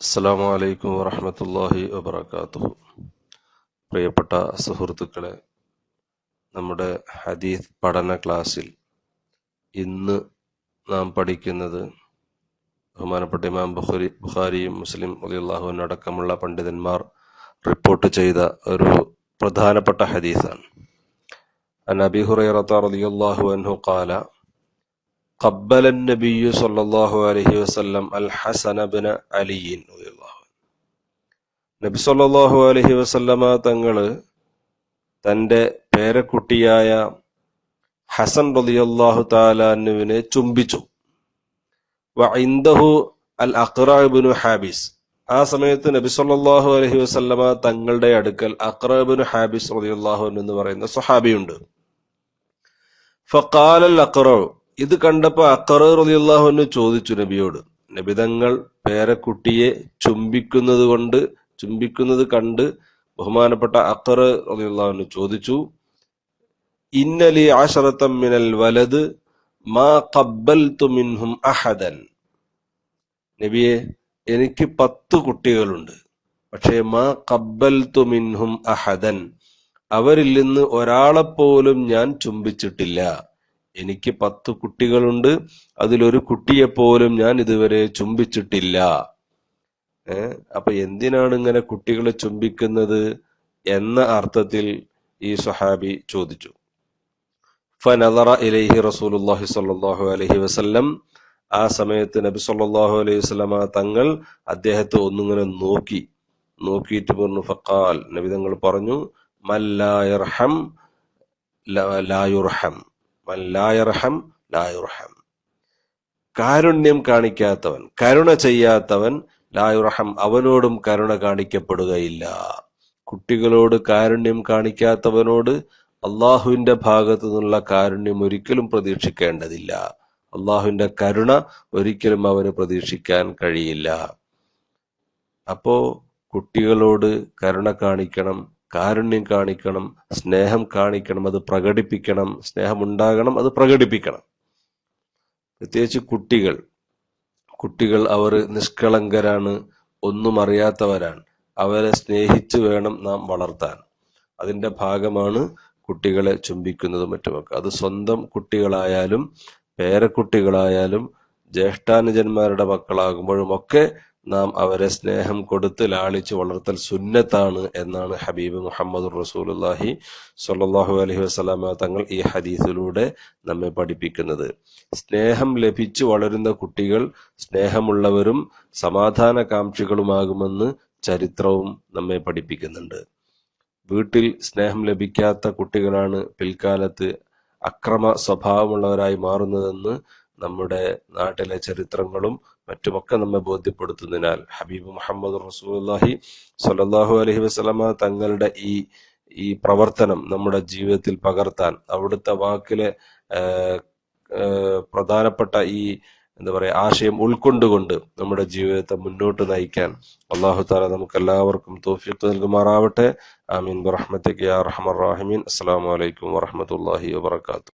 അസ്സലാമു അലൈക്കും വറഹ്മത്തുള്ളാഹി വബറകാതുഹു. പ്രിയപ്പെട്ട സുഹൃത്തുക്കളെ, നമ്മുടെ ഹദീസ് പഠന ക്ലാസ്സിൽ ഇന്ന് നാം പഠിക്കുന്നത് ബഹുമാനപ്പെട്ട ഇമാം ബുഖാരിയും മുസ്ലിം റളിയല്ലാഹു അൻഹു അടക്കമുള്ള പണ്ഡിതന്മാർ റിപ്പോർട്ട് ചെയ്ത ഒരു പ്രധാനപ്പെട്ട ഹദീസാണ്. അൻ അബീ ഹുറൈറത റളിയല്ലാഹു അൻഹു ഖാല ഖബ്ബല നബിയ്യു സ്വല്ലല്ലാഹു അലൈഹി വസല്ലം അൽ ഹസന ഇബ്ന അലി റളിയല്ലാഹു അൻഹു. നബി സ്വല്ലല്ലാഹു അലൈഹി വസല്ലമ തങ്ങള് തന്റെ പേരക്കുട്ടിയായ ഹസൻ റളിയല്ലാഹു തആല അൻഹുവിനെ ചുംബിച്ചു. വഇൻദഹു അൽ അഖ്റ ഇബ്നു ഹാബിസ്. ആ സമയത്ത് നബി സല്ലല്ലാഹു അലൈഹി വസല്ലമ തങ്ങളുടെ അടുക്കൽ അഖ്റ ഇബ്നു ഹാബിസ് റളിയല്ലാഹു അൻഹു എന്ന് പറയുന്ന സ്വഹാബിയുണ്ട്. ഫഖാല അൽ അഖ്റ, ഇത് കണ്ടപ്പോ അഖ്റ റളിയല്ലാഹു അൻഹു ചോദിച്ചു നബിയോട്. നബി തങ്ങൾ പേരക്കുട്ടിയെ ചുംബിക്കുന്നത് കണ്ട് ബഹുമാനപ്പെട്ട അഖ്റ റളിയല്ലാഹു അൻഹു ചോദിച്ചു, ഇന്നലി അശറതം മിനൽ വലദ് മാ ഖബ്ബൽതു മിൻഹും അഹദൻ. നബിയെ, എനിക്ക് 10 കുട്ടികളുണ്ട്, പക്ഷേ മാ ഖബ്ബൽതു മിൻഹും അഹദൻ, അവരിൽ നിന്ന് ഒരാളെപ്പോലും ഞാൻ ചുംബിച്ചിട്ടില്ല. എനിക്ക് 10 കുട്ടികളുണ്ട്, അതിലൊരു കുട്ടിയെപ്പോലും ഞാൻ ഇതുവരെ ചുംബിച്ചിട്ടില്ല. അപ്പൊ എന്തിനാണ് ഇങ്ങനെ കുട്ടികളെ ചുംബിക്കുന്നത് എന്ന അർത്ഥത്തിൽ ഈ സ്വഹാബി ചോദിച്ചു. ഫനദറ ഇലൈഹി റസൂലുള്ളാഹി സ്വല്ലല്ലാഹു അലൈഹി വസല്ലം. ആ സമയത്ത് നബി സ്വല്ലല്ലാഹു അലൈഹി വസല്ലമ തങ്ങൾ അദ്ദേഹത്തെ ഒന്നിങ്ങനെ നോക്കിയിട്ട് പറഞ്ഞു, ഫഖാൽ, നബി തങ്ങൾ പറഞ്ഞു, മൻ ലാ യർഹം ലാ യുർഹം, മൻ ലാ യർഹം ലാ യുർഹം. കാരുണ്യം കാണിക്കാത്തവൻ, കരുണ ചെയ്യാത്തവൻ, ലാ യുർഹം, അവനോടും കരുണ കാണിക്കപ്പെടുകയില്ല. കുട്ടികളോട് കാരുണ്യം കാണിക്കാത്തവനോട് അള്ളാഹുവിന്റെ ഭാഗത്തു നിന്നുള്ള കാരുണ്യം ഒരിക്കലും പ്രതീക്ഷിക്കേണ്ടതില്ല. അള്ളാഹുവിന്റെ കരുണ ഒരിക്കലും അവന് പ്രതീക്ഷിക്കാൻ കഴിയില്ല. അപ്പോ കുട്ടികളോട് കരുണ കാണിക്കണം, കാരുണ്യം കാണിക്കണം, സ്നേഹം കാണിക്കണം, അത് പ്രകടിപ്പിക്കണം. സ്നേഹമുണ്ടാകണം, അത് പ്രകടിപ്പിക്കണം. പ്രത്യേകിച്ച് കുട്ടികൾ അവർ നിഷ്കളങ്കരാണ്, ഒന്നും അറിയാത്തവരാണ്. അവരെ സ്നേഹിച്ചു വേണം നാം വളർത്താൻ. അതിന്റെ ഭാഗമാണ് കുട്ടികളെ ചുംബിക്കുന്നതും മറ്റുമൊക്കെ. അത് സ്വന്തം കുട്ടികളായാലും പേരക്കുട്ടികളായാലും ജ്യേഷ്ഠാനുജന്മാരുടെ മക്കളാകുമ്പോഴും ഒക്കെ നാം അവരെ സ്നേഹം കൊടുത്ത് ലാളിച്ച് വളർത്തൽ സുന്നത്താണ് എന്നാണ് ഹബീബ് മുഹമ്മദുർ റസൂലുള്ളാഹി സ്വല്ലല്ലാഹു അലൈഹി വസല്ലമ തങ്ങൾ ഈ ഹദീസിലൂടെ നമ്മെ പഠിപ്പിക്കുന്നത്. സ്നേഹം ലഭിച്ചു വളരുന്ന കുട്ടികൾ സ്നേഹമുള്ളവരും സമാധാനകാംക്ഷികളുമാകുമെന്ന് ചരിത്രവും നമ്മെ പഠിപ്പിക്കുന്നുണ്ട്. വീട്ടിൽ സ്നേഹം ലഭിക്കാത്ത കുട്ടികളാണ് പിൽക്കാലത്ത് അക്രമ സ്വഭാവമുള്ളവരായി മാറുന്നതെന്ന് നമ്മുടെ നാട്ടിലെ ചരിത്രങ്ങളും മറ്റുമൊക്കെ നമ്മെ ബോധ്യപ്പെടുത്തുന്നതിനാൽ ഹബീബ് മുഹമ്മദ് റസൂലുള്ളാഹി സ്വല്ലല്ലാഹു അലൈഹി വസല്ലമ തങ്ങളുടെ ഈ പ്രവർത്തനം നമ്മുടെ ജീവിതത്തിൽ പകർത്താൻ, അവിടുത്തെ വാക്കിലെ പ്രധാനപ്പെട്ട ഈ ആശയം ഉൾക്കൊണ്ടുകൊണ്ട് നമ്മുടെ ജീവിതത്തെ മുന്നോട്ട് നയിക്കാൻ അല്ലാഹു തആല നമുക്ക് എല്ലാവർക്കും തൗഫീഖ് നൽകുമാറാവട്ടെ. ആമീൻ ബിറഹ്മതിക യാ അർഹമർ റഹീമീൻ. അസ്സലാമു അലൈക്കും വറഹ്മത്തുള്ളാഹി വബറകാതുഹു.